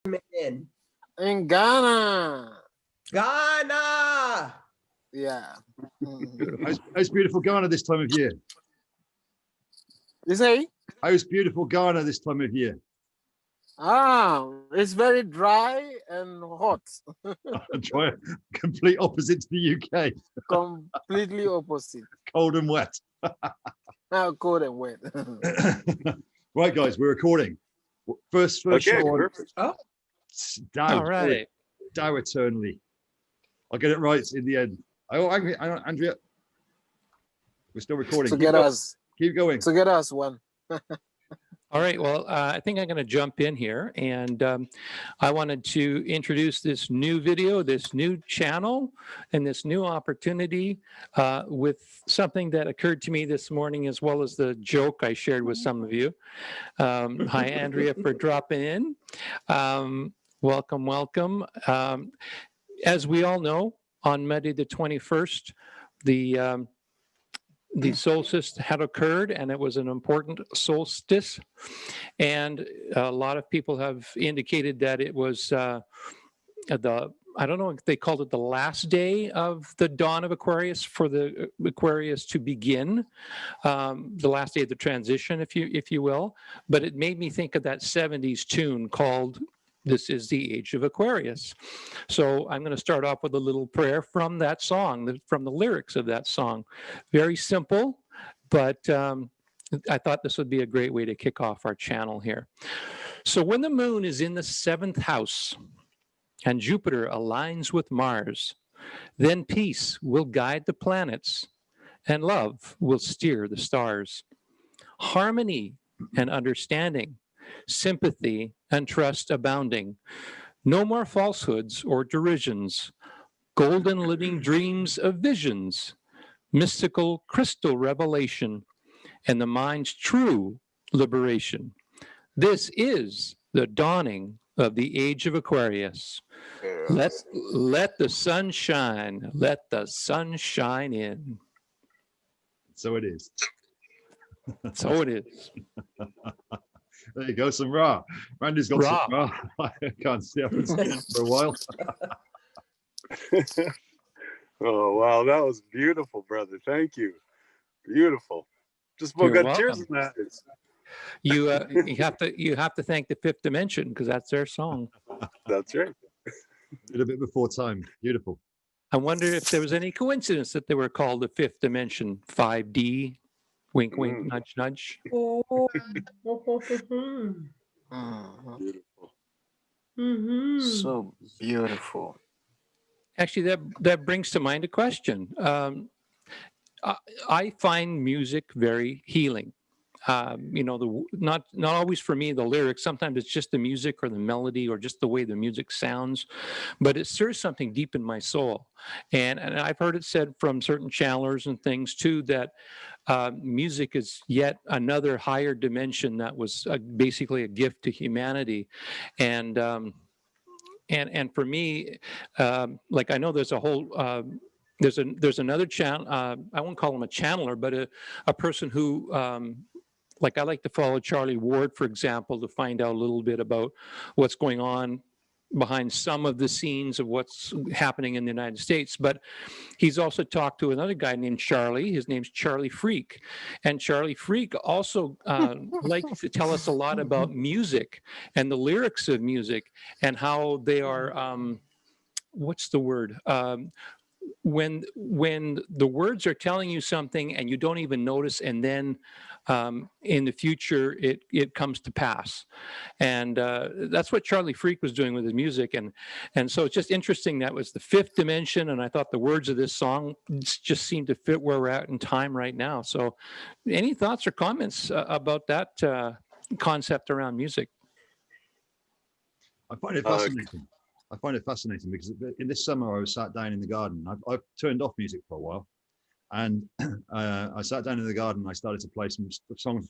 in In Ghana. Ghana. Yeah. Beautiful. How's beautiful Ghana this time of year? You say? How's beautiful Ghana this time of year? It's very dry and hot. Try complete opposite to the UK. Completely opposite. Cold and wet. Now cold and wet. Right, guys, we're recording. First Okay, show on perfect. Dow. All right. Dow eternally. I'll get it right in the end. Andrea, we're still recording. to get us Keep going. one. All right. Well, I think I'm going to jump in here, and I wanted to introduce this new video, this new channel, and this new opportunity with something that occurred to me this morning, as well as the joke I shared with some of you. Hi, Andrea, for dropping in. Welcome, welcome. As we all know, on Monday the 21st, the solstice had occurred, and it was an important solstice. And a lot of people have indicated that it was I don't know if they called it the last day of the dawn of Aquarius, for the Aquarius to begin, the last day of the transition, if you will. But it made me think of that 70s tune called "This Is the Age of Aquarius." So I'm going to start off with a little prayer from that song, from the lyrics of that song. Very simple, but I thought this would be a great way to kick off our channel here. So when the moon is in the 7th house and Jupiter aligns with Mars, then peace will guide the planets and love will steer the stars. Harmony and understanding, sympathy and trust abounding. No more falsehoods or derisions, golden living dreams of visions, mystical crystal revelation, and the mind's true liberation. This is the dawning of the age of Aquarius. Let the sun shine, let the sun shine in. So it is. So it is. There you go, some Ra. Randy's got some Ra. I can't see, I haven't seen it for a while. Oh, wow. That was beautiful, brother. Thank you. Beautiful. Just about You're got tears in welcome. my eyes. You have to thank the Fifth Dimension, because that's their song. That's right. Did a bit before time. Beautiful. I wonder if there was any coincidence that they were called the Fifth Dimension, 5D. Wink, wink, nudge, nudge. Oh. Beautiful. So beautiful. Actually, that brings to mind a question. I find music very healing. Not always for me the lyrics. Sometimes it's just the music or the melody or just the way the music sounds, but it stirs something deep in my soul. And I've heard it said from certain channelers and things too that music is yet another higher dimension that was basically a gift to humanity. And for me, like I know there's a whole. There's another channel. I won't call him a channeler, but a person who, like I like to follow Charlie Ward, for example, to find out a little bit about what's going on behind some of the scenes of what's happening in the United States. But he's also talked to another guy named Charlie. His name's Charlie Freak. And Charlie Freak also likes to tell us a lot about music and the lyrics of music and how they are, what's the word? When the words are telling you something and you don't even notice, and then in the future it comes to pass, and that's what Charlie Freak was doing with his music, and so it's just interesting that was the 5th dimension, and I thought the words of this song just seem to fit where we're at in time right now. So, any thoughts or comments about that concept around music? I find it fascinating. I find it fascinating because in this summer I was sat down in the garden. I've turned off music for a while, and I sat down in the garden. I started to play some songs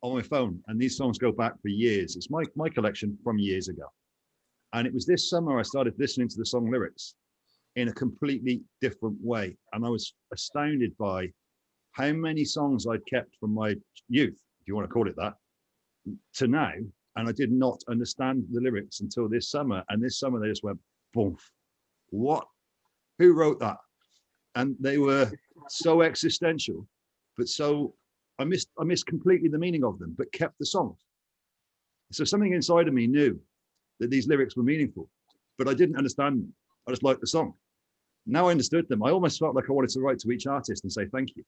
on my phone, and these songs go back for years. It's my collection from years ago, and it was this summer I started listening to the song lyrics in a completely different way, and I was astounded by how many songs I'd kept from my youth, if you want to call it that, to now. and I did not understand the lyrics until this summer. And this summer they just went, boom, what? Who wrote that? And they were so existential, but so I missed completely the meaning of them, but kept the songs. So something inside of me knew that these lyrics were meaningful, but I didn't understand them. I just liked the song. Now I understood them. I almost felt like I wanted to write to each artist and say thank you.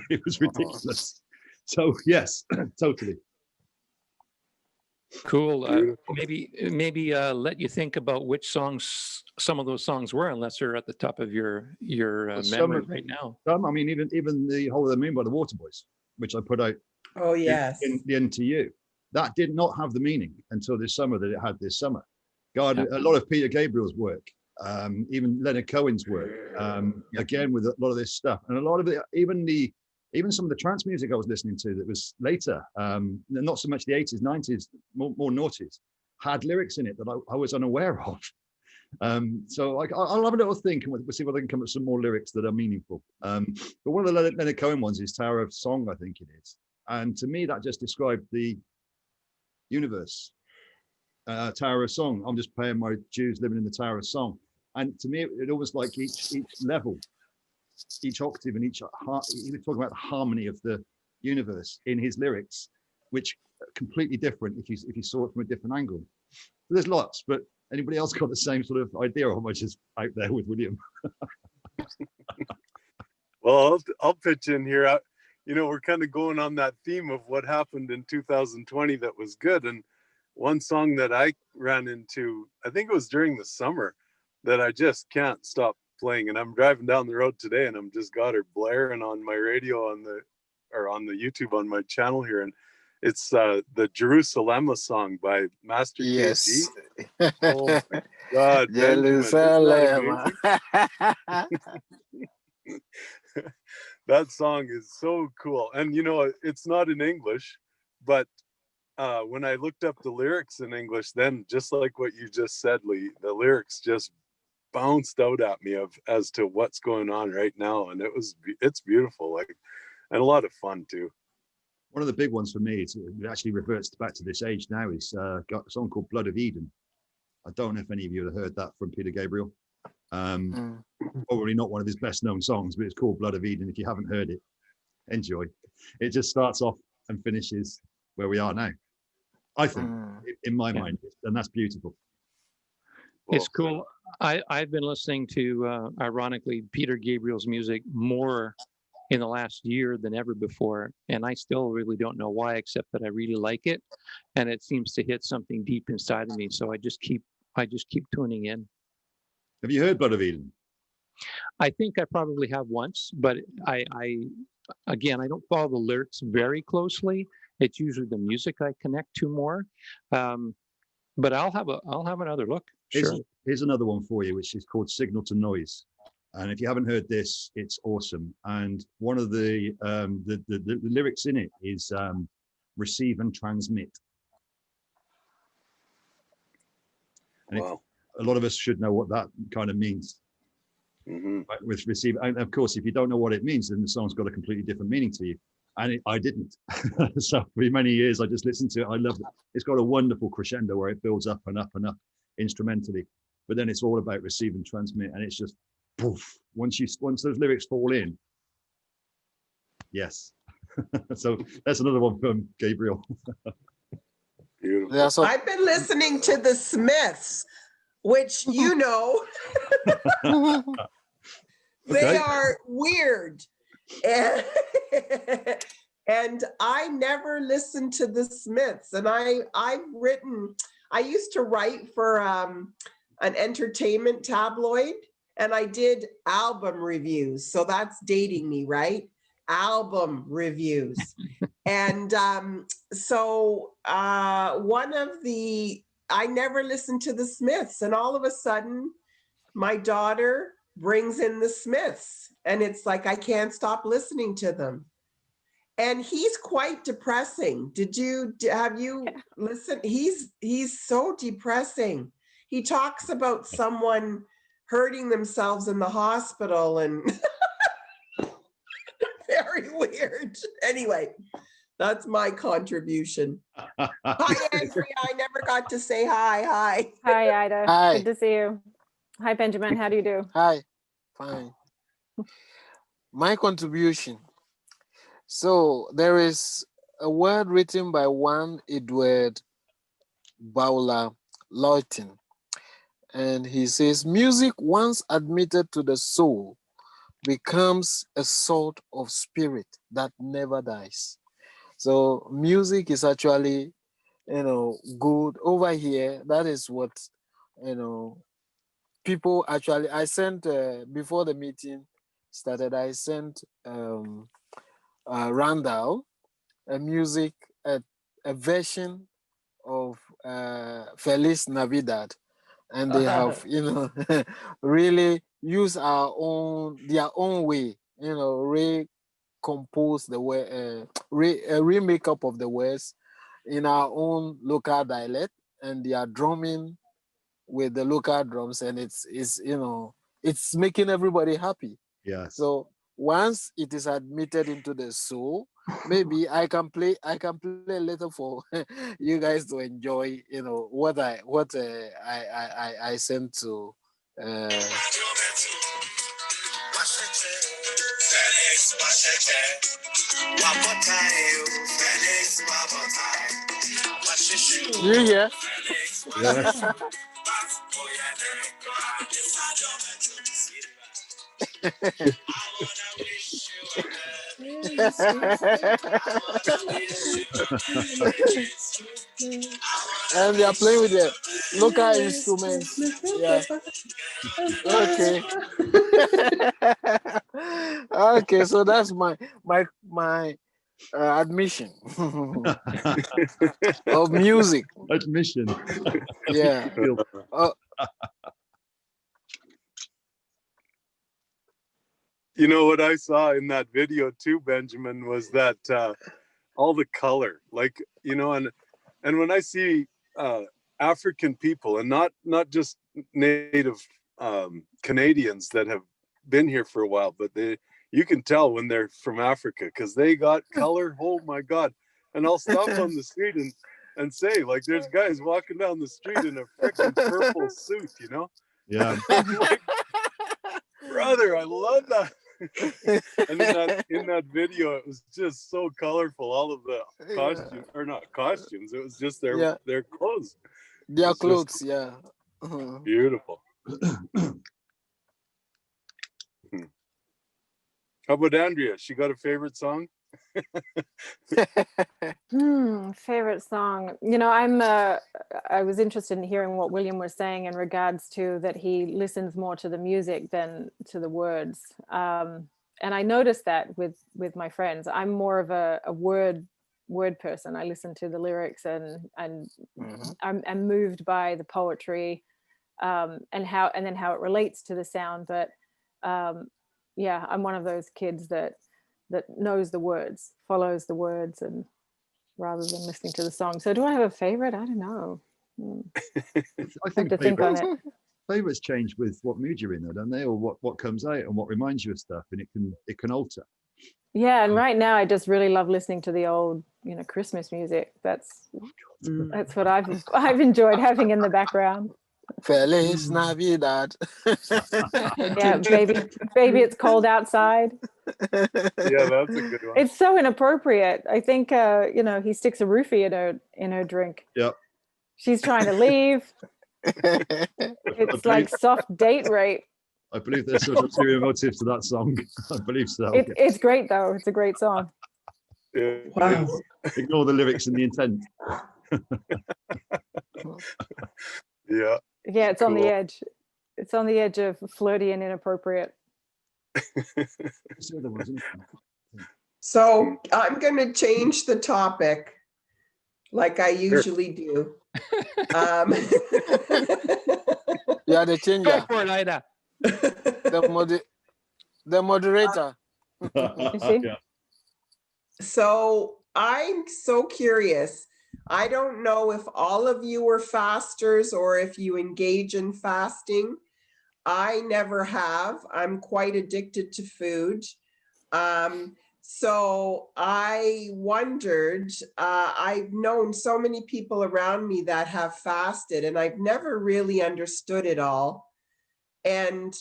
It was ridiculous. So yes, totally. Cool. Beautiful. Maybe let you think about which songs some of those songs were, unless they're at the top of your memory right now. I mean, even the Whole of the Moon by the Waterboys, which I put out Oh, yes. in the NTU, that did not have the meaning until this summer that it had this summer. God, a lot of Peter Gabriel's work, even Leonard Cohen's work, again with a lot of this stuff, and a lot of it, even some of the trance music I was listening to that was later, not so much the 80s, 90s, more noughties, had lyrics in it that I was unaware of. So I'll have a little think and we'll see whether I can come up with some more lyrics that are meaningful. But one of the Leonard Cohen ones is Tower of Song, I think it is. And to me, that just described the universe. Tower of Song. I'm just paying my dues living in the Tower of Song. And to me, it almost like each level, each octave and each heart, he was talking about the harmony of the universe in his lyrics, which are completely different if you saw it from a different angle. So there's lots, but anybody else got the same sort of idea, or am I just out there with William? Well, I'll pitch in here. We're kind of going on that theme of what happened in 2020 that was good. And one song that I ran into, I think it was during the summer, that I just can't stop playing. And I'm driving down the road today and I'm just got her blaring on my radio on the YouTube on my channel here. And it's the Jerusalem song by Master Yes. KG. Oh my God. Jerusalem. That song is so cool. And it's not in English, but when I looked up the lyrics in English, then just like what you just said, Lee, the lyrics just bounced out at me as to what's going on right now. And it's beautiful, and a lot of fun too. One of the big ones for me, it actually reverts back to this age now, is got a song called Blood of Eden. I don't know if any of you have heard that from Peter Gabriel. Probably not one of his best known songs, but it's called Blood of Eden. If you haven't heard it, enjoy. It just starts off and finishes where we are now, I think, in my mind, and that's beautiful. It's cool. I've been listening to, ironically, Peter Gabriel's music more in the last year than ever before, and I still really don't know why, except that I really like it, and it seems to hit something deep inside of me. So I just keep tuning in. Have you heard Blood of Eden? I think I probably have once, but I don't follow the lyrics very closely. It's usually the music I connect to more. But I'll have another look. Sure. Here's another one for you, which is called Signal to Noise. And if you haven't heard this, it's awesome. And one of the lyrics in it is receive and transmit. And wow. A lot of us should know what that kind of means. Mm-hmm. With receive, and of course, if you don't know what it means, then the song's got a completely different meaning to you. And I didn't. So for many years, I just listened to it. I love it. It's got a wonderful crescendo where it builds up and up and up instrumentally, but then it's all about receive and transmit, and it's just poof. Once those lyrics fall in, yes. So that's another one from Gabriel. Beautiful. Yeah, so I've been listening to the Smiths, which they are weird. And I never listened to the Smiths. And I used to write for an entertainment tabloid, and I did album reviews. So that's dating me, right? Album reviews. And I never listened to the Smiths, and all of a sudden my daughter brings in the Smiths, and it's like I can't stop listening to them. And he's quite depressing. Have you listened? He's so depressing. He talks about someone hurting themselves in the hospital, and very weird. Anyway, That's my contribution. Hi, Andrea. I never got to say hi. Hi. Hi, Ida. Hi. Good to see you. Hi, Benjamin. How do you do? Hi. Fine. My contribution. So there is a word written by one Edward Bowler Lawton, and he says, music once admitted to the soul becomes a sort of spirit that never dies. So music is actually, good over here. That is what, people actually, I sent, before the meeting started, I sent Randall a music, a version of Feliz Navidad, and they have, really used their own way, recompose the way, remake up of the words in our own local dialect, and they are drumming with the local drums, and it's making everybody happy. Yes. So once it is admitted into the soul, maybe I can play a little for you guys to enjoy, what I sent to you hear? Yes. And they are playing with the local instruments. Yeah. Okay. Okay, so that's my admission of music. Admission. Yeah. You know what I saw in that video too, Benjamin, was that all the color, like, and when I see African people, and not just native Canadians that have been here for a while, but you can tell when they're from Africa because they got color. Oh my God. And I'll stop on the street and say, like, there's guys walking down the street in a freaking purple suit, Yeah. I'm like, brother, I love that. And in that video, it was just so colorful. All of the costumes, or not costumes, it was just their clothes. Their It's clothes, just yeah. beautiful. How about Andrea? She got a favorite song? Favorite song. I was interested in hearing what William was saying in regards to that he listens more to the music than to the words. And I noticed that with my friends. I'm more of a word person. I listen to the lyrics and I'm moved by the poetry, and then how it relates to the sound. But I'm one of those kids that knows the words, follows the words, and rather than listening to the song. So do I have a favorite? I don't know. I think to think on it. favorites change with what mood you're in, though, don't they? Or what comes out and what reminds you of stuff, and it can alter. Yeah, and right now I just really love listening to the old, Christmas music. That's what I've enjoyed having in the background. Feliz Navidad. Yeah, baby, it's cold outside. Yeah, that's a good one. It's so inappropriate. I think he sticks a roofie in her drink. Yep. She's trying to leave. It's like soft date rape. I believe there's sort of ulterior motive to that song. I believe so. It's great though. It's a great song. Wow. Ignore the lyrics and the intent. Yeah. Yeah, it's on the edge. It's on the edge of flirty and inappropriate. So I'm going to change the topic like I usually do. Yeah, the changer. Go for it, Ida. The moderator. You see? Yeah. So I'm so curious. I don't know if all of you are fasters or if you engage in fasting. I never have. I'm quite addicted to food. So I wondered, I've known so many people around me that have fasted, and I've never really understood it all. And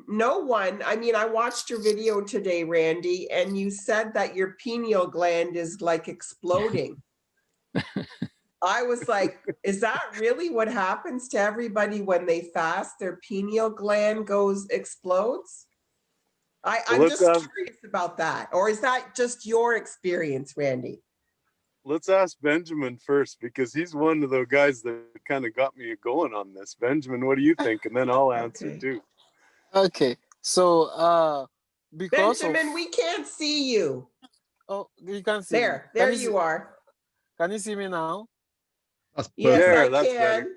no one, I mean, I watched your video today, Randy, and you said that your pineal gland is like exploding. I was like, is that really what happens to everybody when they fast? Their pineal gland explodes? Well, I'm let's just ask curious about that. Or is that just your experience, Randy? let's ask Benjamin first, because he's one of the guys that kind of got me going on this. Benjamin, what do you think? And then I'll answer Okay. too. Okay, so because of Benjamin, we can't see you. oh, you can see me. There Can you you are. can you see me now? That's Yes, perfect. There, I that's better. can.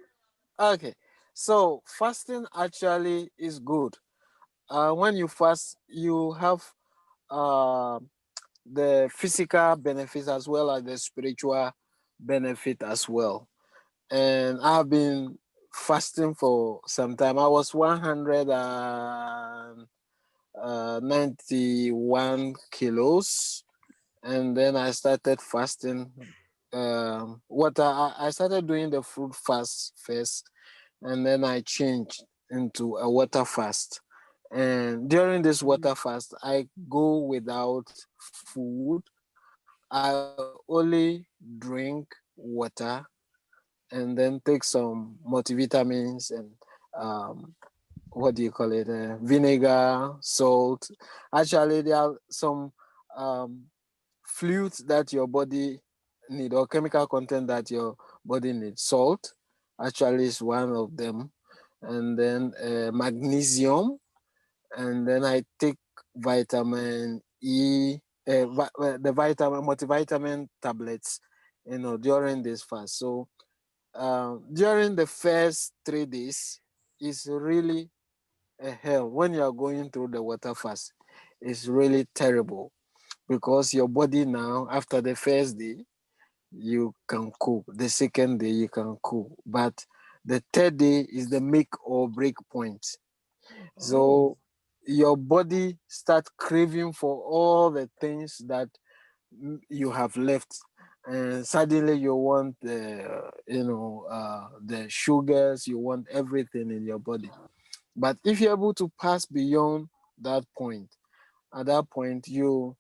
Okay, so fasting actually is good. When you fast, you have uh, the physical benefits as well as the spiritual benefit as well. And I've been fasting for some time. I was 191 kilos, and then I started fasting water. I started doing the fruit fast first, and then I changed into a water fast. And during this water fast, I go without food. I only drink water and then take some multivitamins and what do you call it? Vinegar, salt. Actually, there are some um, fluids that your body need or chemical content that your body needs. Salt actually is one of them, and then magnesium, and then I take vitamin E, the vitamin multivitamin tablets, during this fast. So during the first 3 days, is really a hell when you are going through the water fast. It's really terrible because your body now, after the first day, you can cook. The second day, you can cook. But the third day is the make or break point. Oh, So your body start craving for all the things that you have left, and suddenly you want the sugars, you want everything in your body. But if you're able to pass beyond that point, at that point you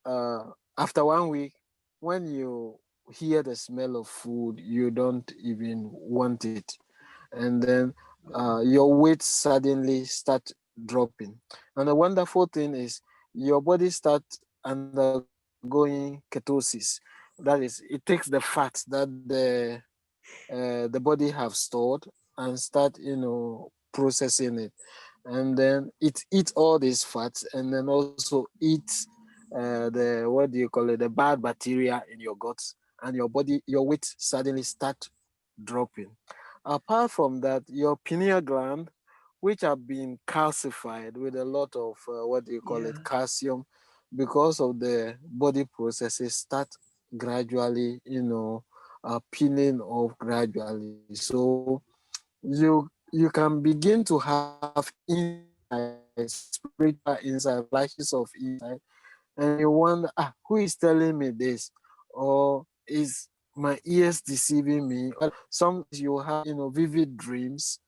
uh, after 1 week, when you hear the smell of food, you don't even want it. And then your weight suddenly start dropping. And the wonderful thing is your body start undergoing ketosis. That is, it takes the fat that the body have stored and start, processing it. And then it eats all these fats and then also eats the, what do you call it, the bad bacteria in your guts, and your weight suddenly start dropping. Apart from that, your pineal gland, which have been calcified with a lot of what do you call it, yeah. calcium, because of the body processes, start gradually, peeling off gradually. So you can begin to have insight, spiritual insight, flashes of insight, and you wonder, who is telling me this, or is my ears deceiving me? Or some you have, vivid dreams,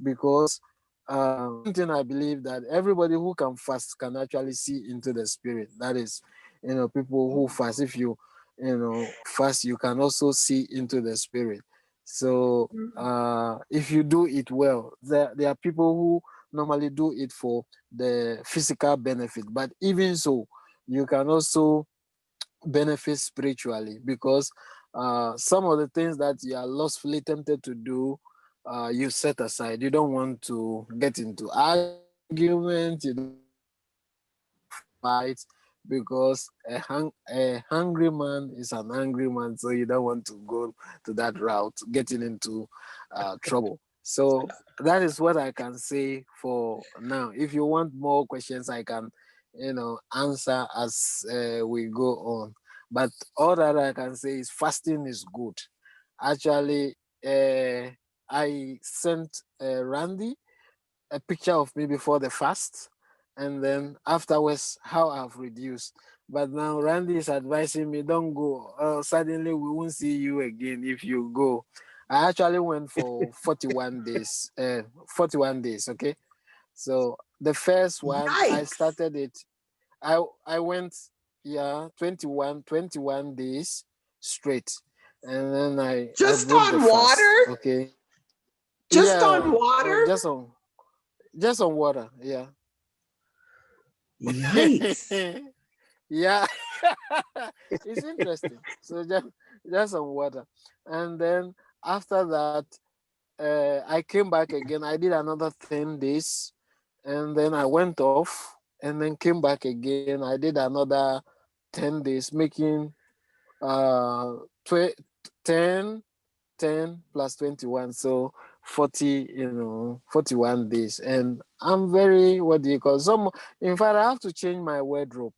because one thing I believe that everybody who can fast can actually see into the spirit. That is, people who fast. If you fast, you can also see into the spirit. So if you do it well, there are people who normally do it for the physical benefit, but even so, you can also benefit spiritually, because some of the things that you are lustfully tempted to do, you set aside. You don't want to get into argument, you don't want to fight, because a hungry man is an angry man, so you don't want to go to that route, getting into trouble. So that is what I can say for now. If you want more questions, I can answer as we go on. But all that I can say is fasting is good. Actually, I sent Randy a picture of me before the fast, and then afterwards how I've reduced. But now Randy is advising me, don't go. Suddenly we won't see you again if you go. I actually went for 41 days. 41 days, okay? So the first one, I Yikes. started it. I went, yeah, 21 days straight. And then I Just broke the on fast, water? okay? Just Yeah, on water? just on water, yeah. Yikes. Yeah, it's interesting. So just on water, and then after that, I came back again. I did another 10 days, and then I went off, and then came back again. I did another 10 days, making uh 10 10 plus 21, so 40, 41 days. And I'm very, what do you call, in fact, I have to change my wardrobe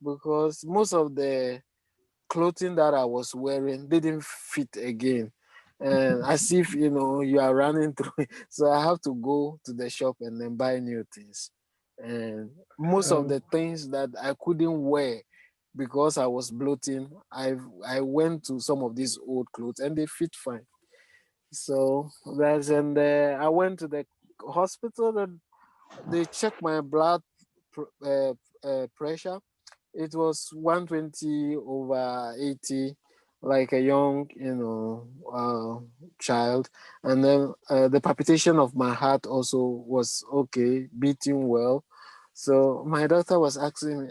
because most of the clothing that I was wearing didn't fit again. And as if you are running through it. So I have to go to the shop and then buy new things. And most of the things that I couldn't wear because I was bloating, I went to some of these old clothes and they fit fine. So I went to the hospital and they checked my blood pressure. It was 120 over 80, like a young, child. And then the palpitation of my heart also was okay, beating well. So my doctor was asking me,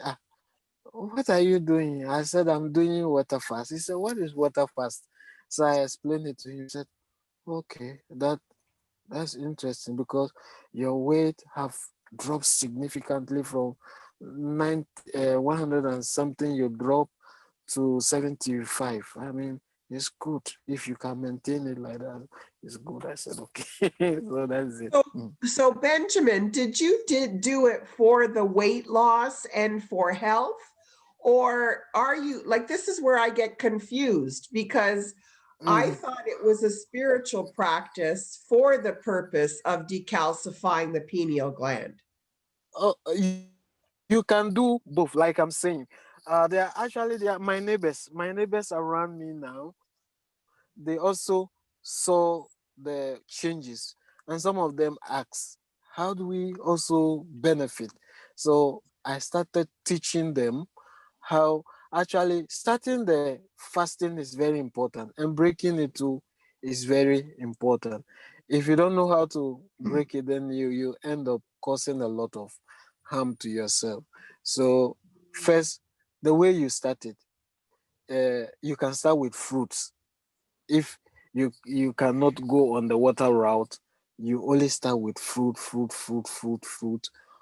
what are you doing? I said, I'm doing water fast. He said, what is water fast? So I explained it to him. He said, okay, that's interesting because your weight have dropped significantly from 100 and something. You drop to 75. I mean, it's good if you can maintain it like that. It's good. I said okay. So that's it. So, so Benjamin, did you do it for the weight loss and for health? Or are you like, this is where I get confused because I Mhm. thought it was a spiritual practice for the purpose of decalcifying the pineal gland. You can do both, like I'm saying. They are my neighbors. My neighbors around me now, they also saw the changes, and some of them asked, how do we also benefit? So I started teaching them how actually starting the fasting is very important and breaking it too is very important. If you don't know how to break it, then you end up causing a lot of harm to yourself. So first, the way you start it, you can start with fruits. If you cannot go on the water route, you only start with fruit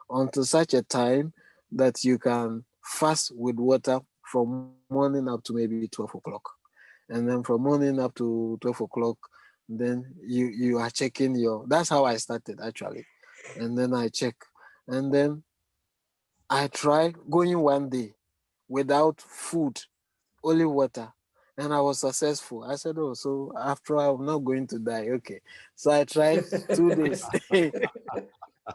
until such a time that you can fast with water from morning up to maybe 12 o'clock. And then from morning up to 12 o'clock, then you are checking your, that's how I started actually. And then I check. And then I try going one day without food, only water. And I was successful. I said, oh, so after all, I'm not going to die. Okay. So I tried 2 days.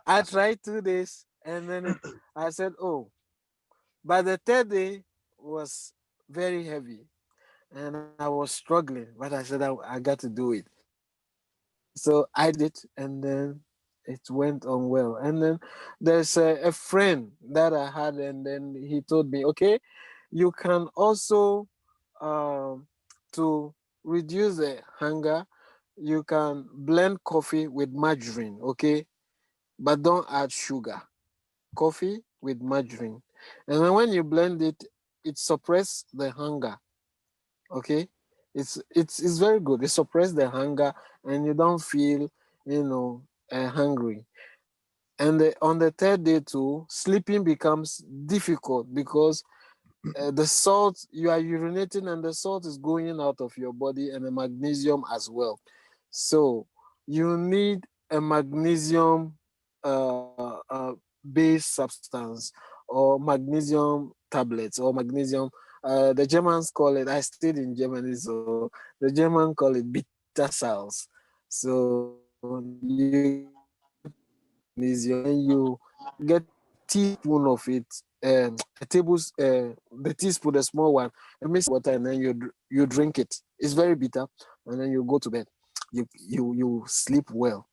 I tried 2 days and then I said, oh, but the third day was very heavy and I was struggling, but I said, I got to do it. So I did it and then it went on well. And then there's a friend that I had, and then he told me, okay, you can also, um, to reduce the hunger, you can blend coffee with margarine, okay? But don't add sugar. Coffee with margarine. And then when you blend it, it suppresses the hunger, okay? It's very good. It suppresses the hunger and you don't feel, hungry. And on the third day too, sleeping becomes difficult because the salt, you are urinating and the salt is going out of your body, and the magnesium as well. So you need a magnesium based substance, or magnesium tablets, or magnesium, the Germans call it, I stayed in Germany, so the German call it bitter cells. So you get magnesium and you get teaspoon of it every day. a the teaspoon, the small one, and mix water, and then you drink it. It's very bitter, and then you go to bed. You sleep well.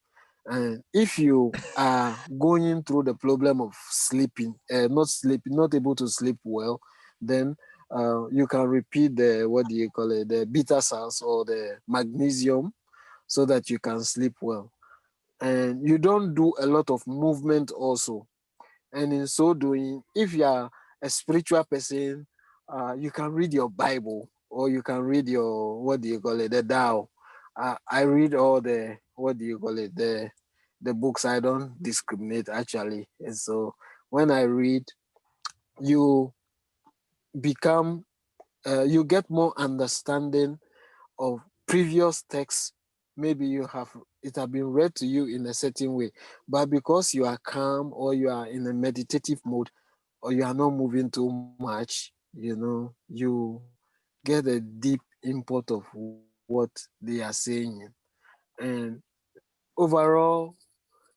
And if you are going through the problem of sleeping, not able to sleep well, then you can repeat the, what do you call it, the bitter salts or the magnesium, so that you can sleep well. And you don't do a lot of movement also. And in so doing, if you are a spiritual person, you can read your Bible, or you can read your, what do you call it, the Tao. I read all the, what do you call it, the books. I don't discriminate actually. And so when I read, you become, you get more understanding of previous texts. Maybe it have been read to you in a certain way, but because you are calm, or you are in a meditative mode, or you are not moving too much, you get a deep import of what they are saying. And overall,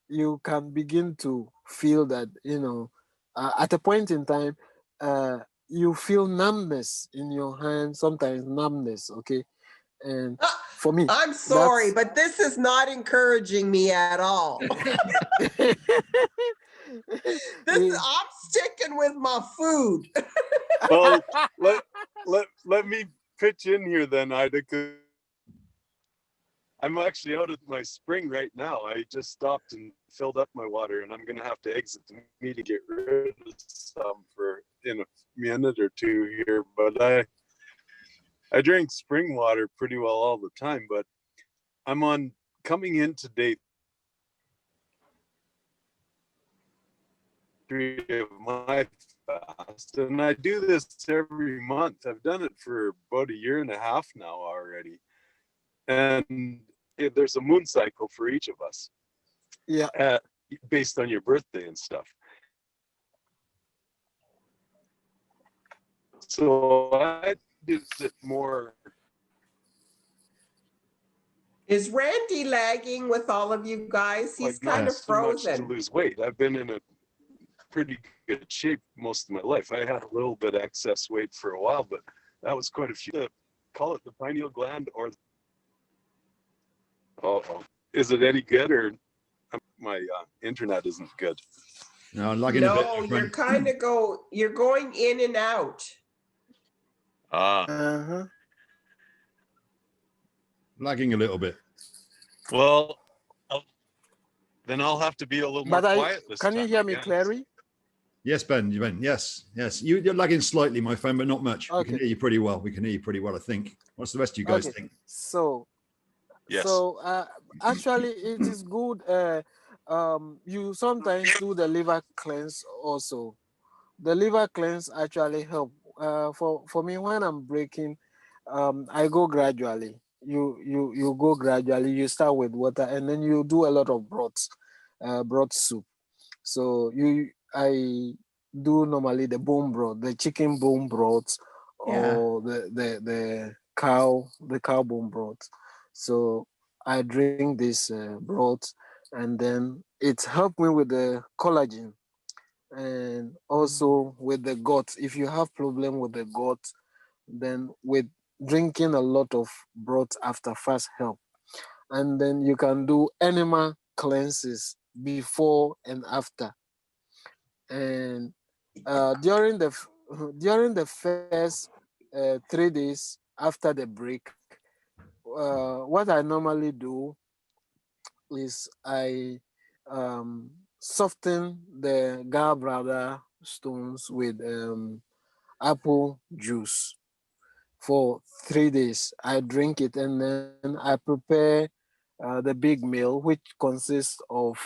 you can begin to feel that, at a point in time, you feel numbness in your hand, sometimes numbness, okay? And for me, I'm sorry, but this is not encouraging me at all. I'm sticking with my food. Well, let me pitch in here then, Ida, because I'm actually out at my spring right now. I just stopped and filled up my water, and I'm going to have to exit the meeting to get rid of some for in a minute or two here. But I drink spring water pretty well all the time, but I'm coming into day 3 of my fast, and I do this every month. I've done it for about 1.5 years now already. And there's a moon cycle for each of us. Yeah. Based on your birthday and stuff. So I did it more. Is Randy lagging with all of you guys? He's Like, kind of frozen. Too much to lose weight. I've been in a pretty good shape most of my life. I had a little bit of excess weight for a while, but that was quite a few. Call it the pineal gland, or is it any good, or my internet isn't good? No, lagging a bit. No, you're going in and out. Lagging a little bit. Well, then I'll have to be a little more quiet this time. Can you hear me clearly? Yes, Ben. Yes. You're lagging slightly, my friend, but not much. Okay. We can hear you pretty well. I think. What's the rest of you guys think? So, yes. So actually, it is good. You sometimes do the liver cleanse also. The liver cleanse actually help. For me, when I'm breaking, I go gradually. You go gradually. You start with water, and then you do a lot of broth soup. So I do normally the bone broth, the chicken bone broth, or the cow bone broth. So I drink this broth, and then it helped me with the collagen, and also with the gut. If you have problem with the gut, then with drinking a lot of broth after fast help. And then you can do animal cleanses before and after. And during the first 3 days after the break, what I normally do is I soften the gallbladder stones with apple juice for 3 days. I drink it, and then I prepare the big meal, which consists of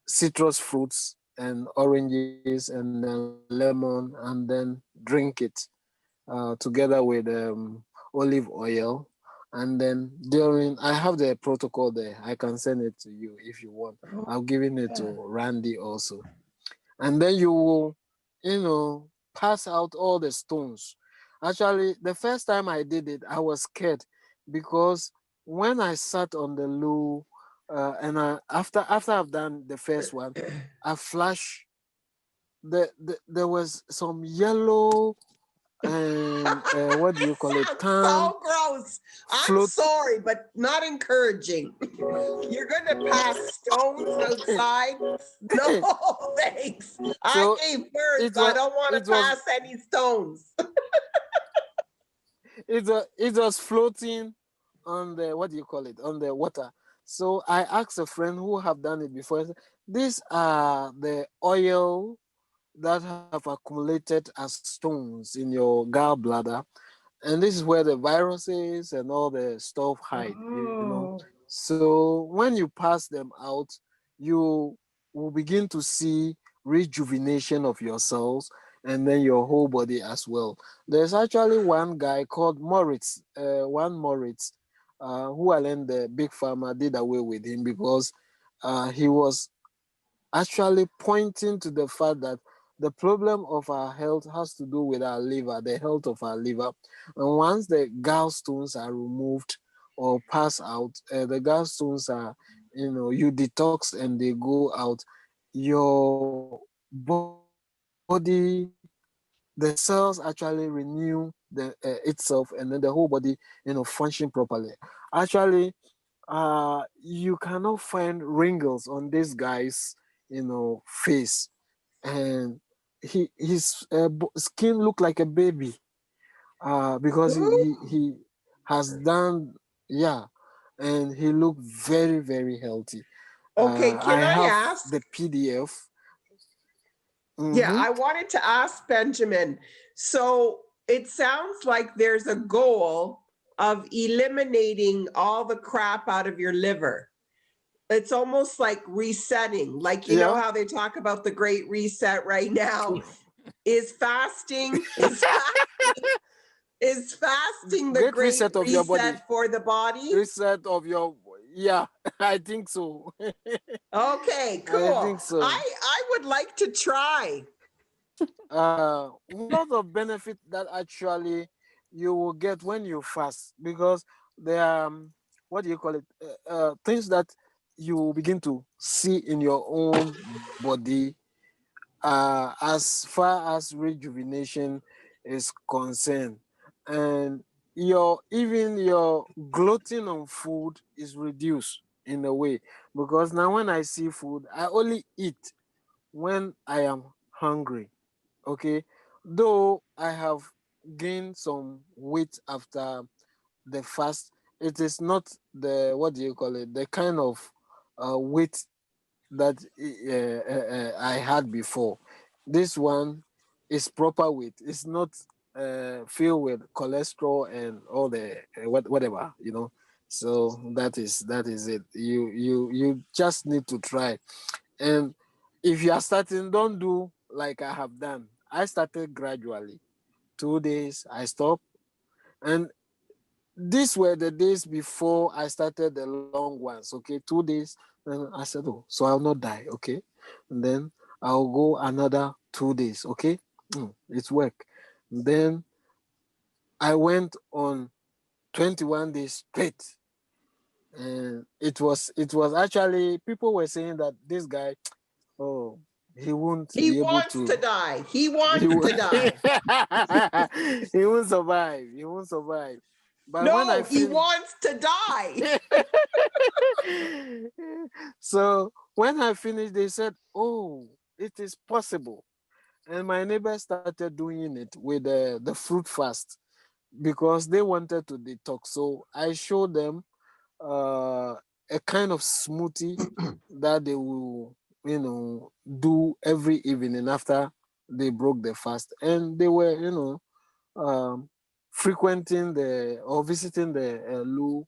citrus fruits and oranges and then lemon, and then drink it together with olive oil. And then I have the protocol there. I can send it to you if you want. I'll give it to Randy also. And then you will, pass out all the stones. Actually, the first time I did it, I was scared, because when I sat on the loo, and after I've done the first one, I flush there was some yellow and what do you call it? Sounds Tan so gross. I'm float. sorry, but not encouraging. You're gonna pass stones outside? No, thanks. I So gave birth. it I was don't want it to was pass any stones. it was floating on the what do you call it, on the water. So I asked a friend who have done it before. I said, these are the oil that have accumulated as stones in your gallbladder, and this is where the viruses and all the stuff hide. You know, Oh. so when you pass them out, you will begin to see rejuvenation of your cells and then your whole body as well. There's actually one guy called Moritz, who Allen, the big farmer, did away with him because he was actually pointing to the fact that the problem of our health has to do with our liver, the health of our liver. And once the gallstones are removed or pass out, the gallstones are, you detox and they go out, your body, the cells actually renew itself, and then the whole body, function properly. Actually, you cannot find wrinkles on this guy's, face, and his skin looked like a baby, because he has done, yeah, and he looked very, very healthy. Okay, I can I have ask? the PDF. Yeah, Mhm. I wanted to ask Benjamin. So it sounds like there's a goal of eliminating all the crap out of your liver. It's almost like resetting, like you know Yeah. how they talk about the great reset right now. Is fasting is fasting the Great great reset of your body. reset for the body? Reset of your, yeah, I think so. Okay, I cool. think so. I would like to try. One lot of benefit that actually you will get when you fast, because there are what do you call it, things that you will begin to see in your own body, as far as rejuvenation is concerned, and even your gloating on food is reduced in a way, because now when I see food, I only eat when I am hungry. Okay, though I have gained some weight after the fast, it is not the what do you call it, the kind of weight that I had before. This one is proper weight. It's not filled with cholesterol and all the whatever, So that is it. You just need to try. And if you are starting, don't do like I have done. I started gradually. 2 days, I stopped. And these were the days before I started the long ones. Okay, 2 days. Then I said, oh, so I'll not die. Okay. And then I'll go another 2 days. Okay. It's work. Then I went on 21 days straight. And it was actually, people were saying that this guy, oh, he won't He be able wants to to. die. He He wants won't, to die. he won't survive. He won't survive. But when I No, he finished, wants to die. so when I finished, they said, "Oh, it is possible." And my neighbor started doing it with the fruit fast because they wanted to detox. So I showed them a kind of smoothie that they will, do every evening after they broke the fast, and they were, frequenting the or visiting the loo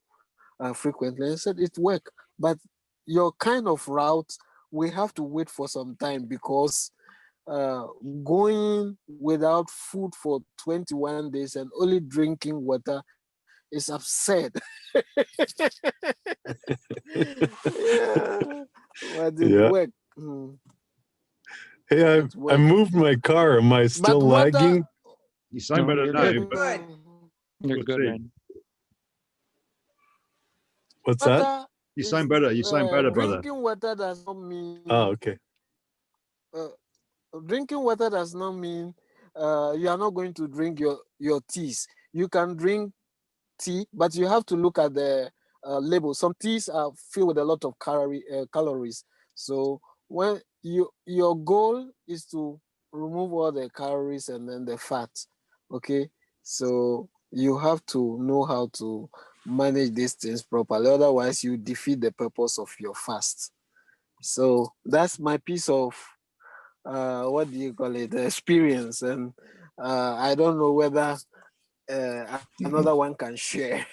frequently. I said it worked, but your kind of route, we have to wait for some time because uh, going without food for 21 days and only drinking water is absurd. Yeah, but it Yeah. worked. Mm, Hey, it I worked. moved my car. Am I But still water, lagging? You sound No, better you're now, good. but Good. You're we'll good, see. man. What's that? water You is sound better. You sound better, brother. drinking water does not mean Oh, okay. uh, drinking water does not mean you are not going to drink your teas. You can drink tea, but you have to look at the label. Some teas are filled with a lot of calories. So when your goal is to remove all the calories and then the fat, okay? So you have to know how to manage these things properly. Otherwise, you defeat the purpose of your fast. So that's my piece of what do you call it, experience, and I don't know whether another one can share.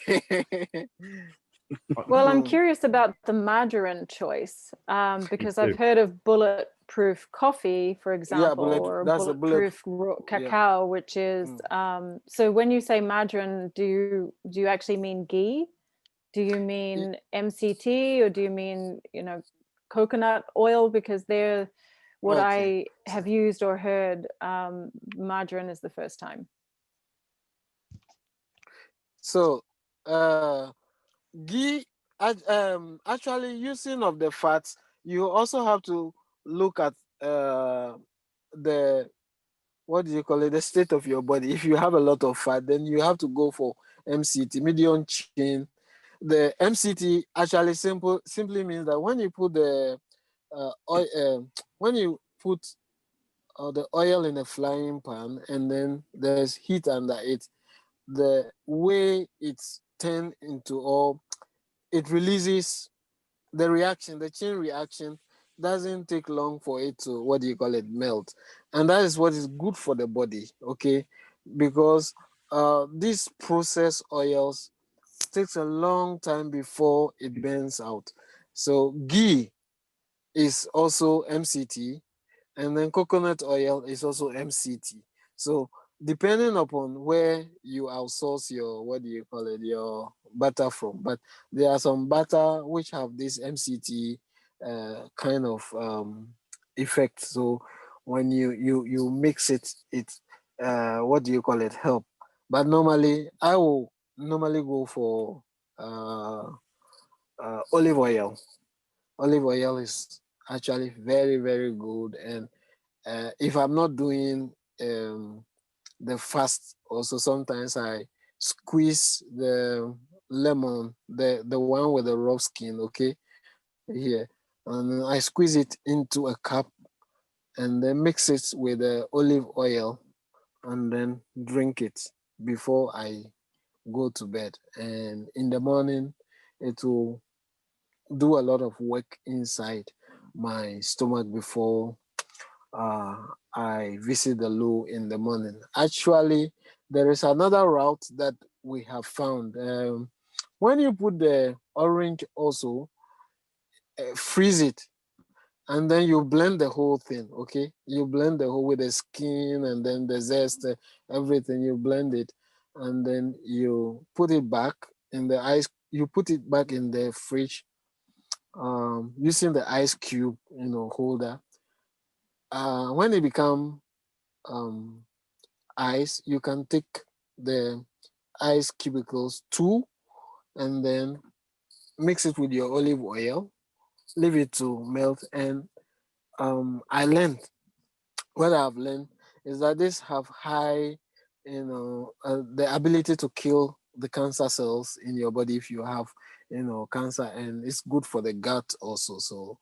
Well, I'm Mm. curious about the margarine choice because I've too. heard of bulletproof coffee, for Yeah, example, or that's a bullet. bulletproof Yeah. cacao, which is Mm. so when you say margarine, do you actually mean ghee? Do you mean MCT, or do you mean, coconut oil? Because they're what Okay. I have used or heard. Margarine is the first time. So, ghee, actually using of the fats, you also have to look at the, what do you call it, the state of your body. If you have a lot of fat, then you have to go for MCT, medium chain. The MCT actually simply means that when you put the oil, when you put the oil in a frying pan and then there's heat under it, the way it's turned into oil, it releases the reaction, the chain reaction doesn't take long for it to, what do you call it, melt. And that is what is good for the body, okay? Because these processed oils takes a long time before it burns out. So ghee is also MCT, and then coconut oil is also MCT. So depending upon where you outsource your, what do you call it, your butter from, but there are some butter which have this MCT kind of effect. So when you mix it, it what do you call it, help. But normally I will normally go for uh, olive oil. Olive oil is actually very, very good. And if I'm not doing the fast, also sometimes I squeeze the lemon, the one with the raw skin, okay, here, and I squeeze it into a cup and then mix it with the olive oil and then drink it before I go to bed. And in the morning, it will do a lot of work inside my stomach before uh, I visit the loo in the morning. Actually, there is another route that we have found. When you put the orange also, freeze it, and then you blend the whole thing, okay? You blend the whole with the skin and then the zest, everything, you blend it, and then you put it back in the ice, you put it back in the fridge using the ice cube, holder. When it become um, ice, you can take the ice cubicles too, and then mix it with your olive oil, leave it to melt. And I learned, what I've learned is that this have high, the ability to kill the cancer cells in your body if you have, cancer, and it's good for the gut also. So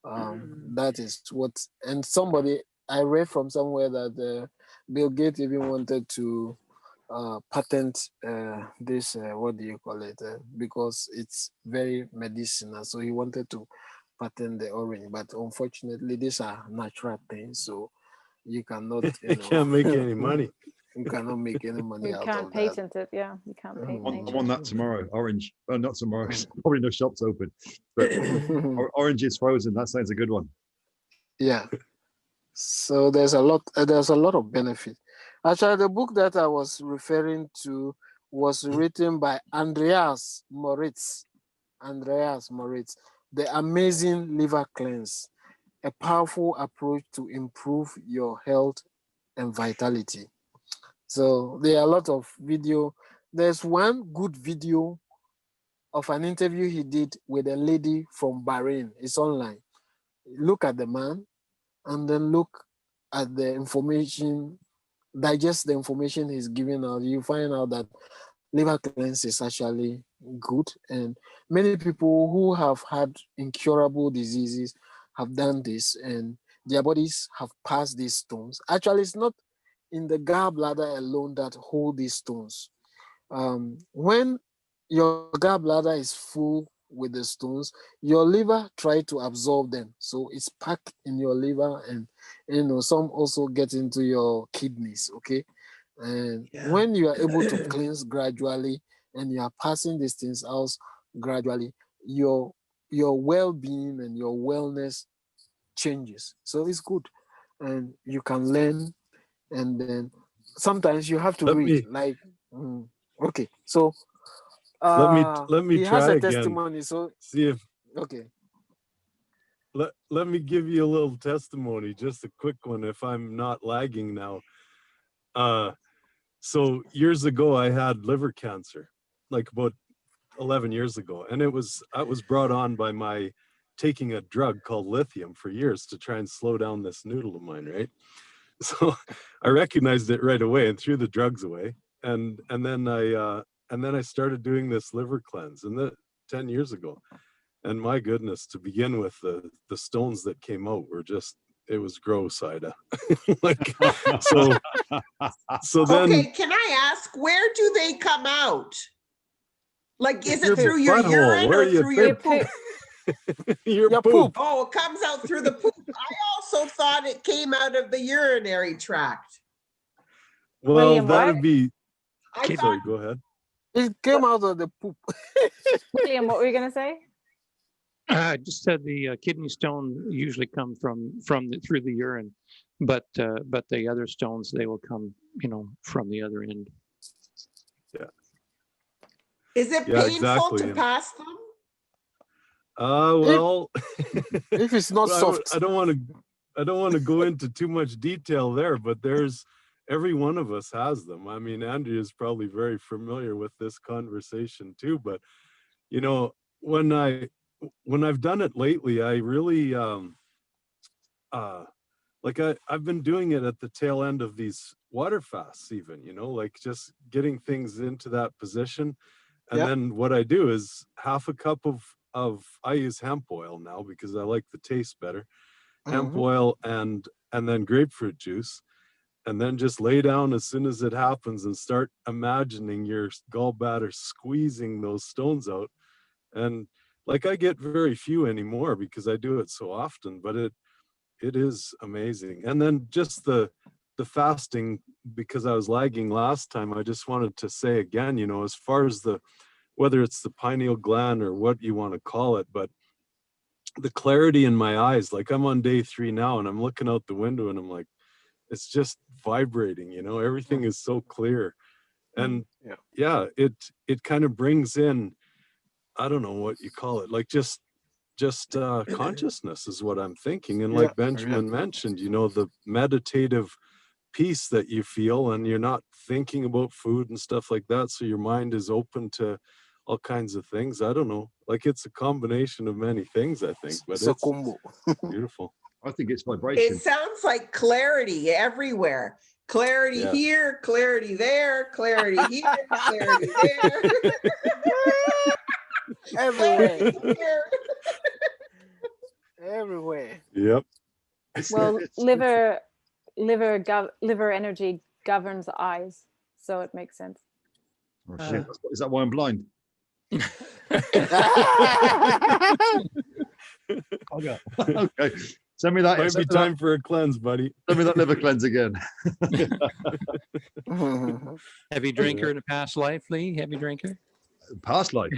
that is what, and somebody, I read from somewhere that Bill Gates even wanted to patent this, what do you call it, because it's very medicinal. So he wanted to patent the orange, but unfortunately these are natural things, so you cannot, You can't make any money. you cannot make any money You out can't of that. patent it. Yeah, you can't patent I'm on that tomorrow. Orange. Well, not tomorrow. Probably no shops open. But orange is frozen. That sounds a good one. Yeah. So there's a lot of benefit. Actually, the book that I was referring to was written by Andreas Moritz. Andreas Moritz, The Amazing Liver Cleanse, a powerful approach to improve your health and vitality. So there are a lot of video. There's one good video of an interview he did with a lady from Bahrain. It's online. Look at the man and then look at the information, digest the information he's giving out, you find out that liver cleanse is actually good. And many people who have had incurable diseases have done this, and their bodies have passed these stones. Actually, it's not in the gallbladder alone that hold these stones. When your gallbladder is full with the stones, your liver try to absorb them, so it's packed in your liver, and some also get into your kidneys. Okay, and when you are able to cleanse gradually and you are passing these things out gradually, your well-being and your wellness changes. So it's good, and you can learn. And then sometimes you have to read. Okay, so let me he try has a again. testimony. So See if okay. Let me give you a little testimony, just a quick one, if I'm not lagging now. So years ago, I had liver cancer, like about 11 years ago, and I was brought on by my taking a drug called lithium for years to try and slow down this noodle of mine, right? So I recognized it right away and threw the drugs away, and then I started doing this liver cleanse, and 10 years ago. And my goodness, to begin with, the stones that came out were just, it was gross, Ida. Like, so then. Okay, can I ask, where do they come out? Like, is it Your through your butthole. urine Where or do you through your think? poop? Your poop. Oh, it comes out through the poop. I also thought it came out of the urinary tract. Well, William, that'd what? be. I Sorry, thought, go ahead. It came out of the poop. William, what were you going to say? I just said the kidney stone usually come through the urine, but the other stones, they will come, from the other end. Yeah. is it Yeah, painful exactly. to pass them? Well, If it's not soft. I don't want to go into too much detail there, but every one of us has them. I mean, Andrea is probably very familiar with this conversation too, but when I've done it lately, I really I've been doing it at the tail end of these water fasts, even, like just getting things into that position. And then what I do is half a cup of I use hemp oil now because I like the taste better. Hemp oil and then grapefruit juice, and then just lay down as soon as it happens and start imagining your gallbladder squeezing those stones out. And like, I get very few anymore because I do it so often, but it is amazing. And then just the fasting, because I was lagging last time, I just wanted to say again, as far as whether it's the pineal gland or what you want to call it, but the clarity in my eyes, like I'm on day 3 now and I'm looking out the window and I'm like, it's just vibrating, everything is so clear. And it kind of brings in, I don't know what you call it, like just consciousness is what I'm thinking. And like Benjamin mentioned, the meditative peace that you feel, and you're not thinking about food and stuff like that. So your mind is open to all kinds of things. I don't know, like it's a combination of many things, I think, but it's combo. beautiful. I think it's vibration. It sounds like clarity everywhere. Clarity here, clarity there, clarity here, clarity there. Everywhere. Here. Everywhere. Yep. Well, liver energy governs eyes, so it makes sense. Oh, shit. Is that why I'm blind? Okay. Send me that. Might be time for a cleanse, buddy. Send me that liver cleanse again. Heavy drinker in a past life, Lee? Heavy drinker? Past life.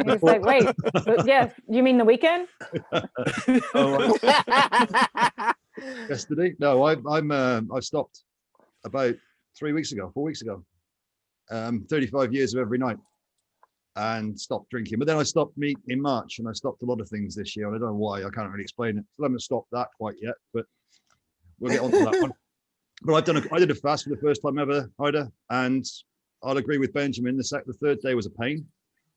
He's like, wait, yes, you mean the weekend? Yesterday? No, I stopped about 4 weeks ago. 35 years of every night, and stopped drinking. But then I stopped meat in March, and I stopped a lot of things this year. And I don't know why. I can't really explain it. So I haven't stopped that quite yet, but we'll get on to that one. But I did a fast for the first time ever, Ida, and I'll agree with Benjamin. The third day was a pain.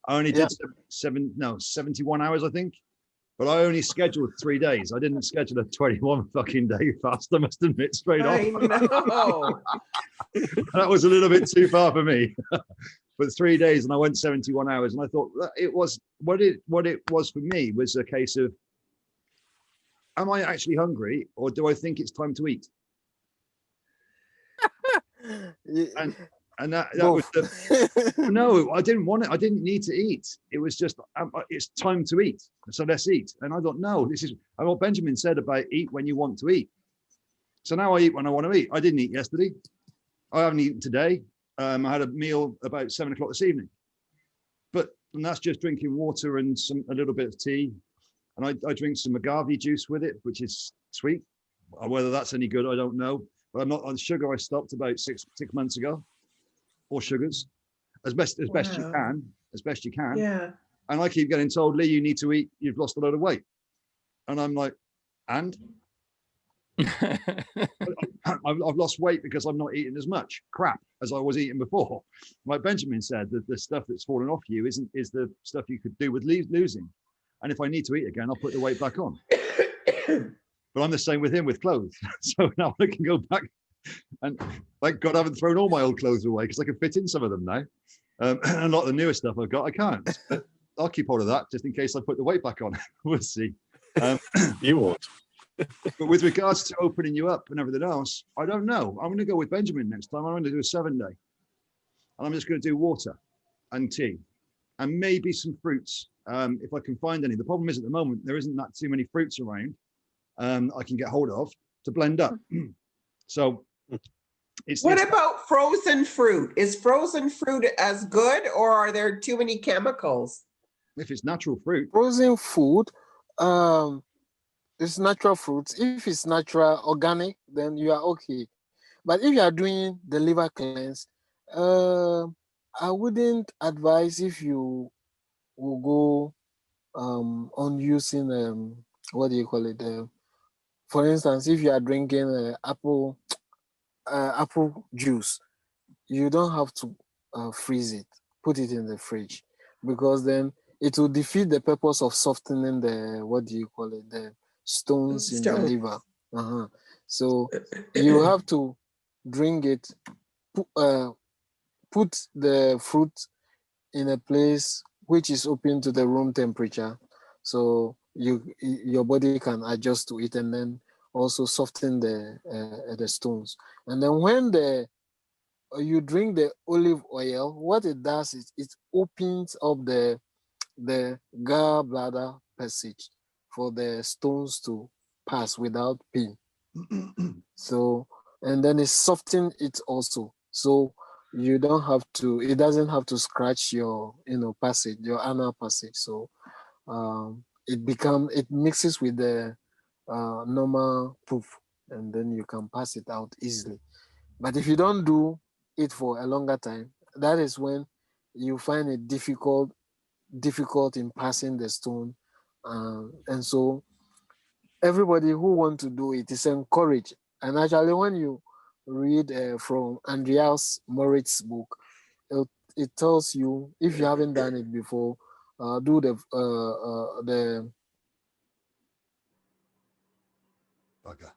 I only did 71 hours, I think. But I only scheduled 3 days. I didn't schedule a 21 fucking day fast. I must admit straight off. I know. That was a little bit too far for me. But 3 days, and I went 71 hours, and I thought it was what it was for me was a case of, am I actually hungry, or do I think it's time to eat? And that was no, I didn't want it. I didn't need to eat. It was just, it's time to eat. So let's eat. And I thought, no, this is what Benjamin said about eat when you want to eat. So now I eat when I want to eat. I didn't eat yesterday. I haven't eaten today. I had a meal about 7 o'clock this evening. And that's just drinking water and a little bit of tea. And I drink some agave juice with it, which is sweet. Whether that's any good, I don't know. But I'm not on sugar. I stopped about six months ago. Or sugars, as best you can. Yeah. And I keep getting told, Lee, you need to eat. You've lost a load of weight. And I'm like, and I've lost weight because I'm not eating as much crap as I was eating before. Like Benjamin said, the stuff that's fallen off you is the stuff you could do with losing. And if I need to eat again, I'll put the weight back on. But I'm the same with him with clothes. So now I can go back. And thank God I haven't thrown all my old clothes away because I can fit in some of them now. And a lot of the newer stuff I've got, I can't. But I'll keep hold of that just in case I put the weight back on. We'll see. You won't. But with regards to opening you up and everything else, I don't know. I'm going to go with Benjamin next time. I'm going to do a 7-day. And I'm just going to do water and tea and maybe some fruits if I can find any. The problem is at the moment, there isn't that too many fruits around I can get hold of to blend up. So what about frozen fruit? Is frozen fruit as good, or are there too many chemicals? If it's natural fruit. Frozen food, it's natural fruits. If it's natural, organic, then you are okay. But if you are doing the liver cleanse, I wouldn't advise if you will go on using what do you call it? For instance, if you are drinking apple juice, you don't have to freeze it, put it in the fridge, because then it will defeat the purpose of softening the stones in the liver. So you have to drink it, put the fruit in a place which is open to the room temperature, so your body can adjust to it, and then also soften the stones. And then when you drink the olive oil, what it does is it opens up the gallbladder passage for the stones to pass without pain. So, and then it softens it also. So you don't have to, it doesn't have to scratch your, passage, your anal passage. So it mixes with the normal poop, and then you can pass it out easily. But if you don't do it for a longer time, that is when you find it difficult in passing the stone. And so everybody who wants to do it is encouraged. And actually, when you read from Andreas Moritz's book, it tells you, if you haven't done it before, do the Bugger.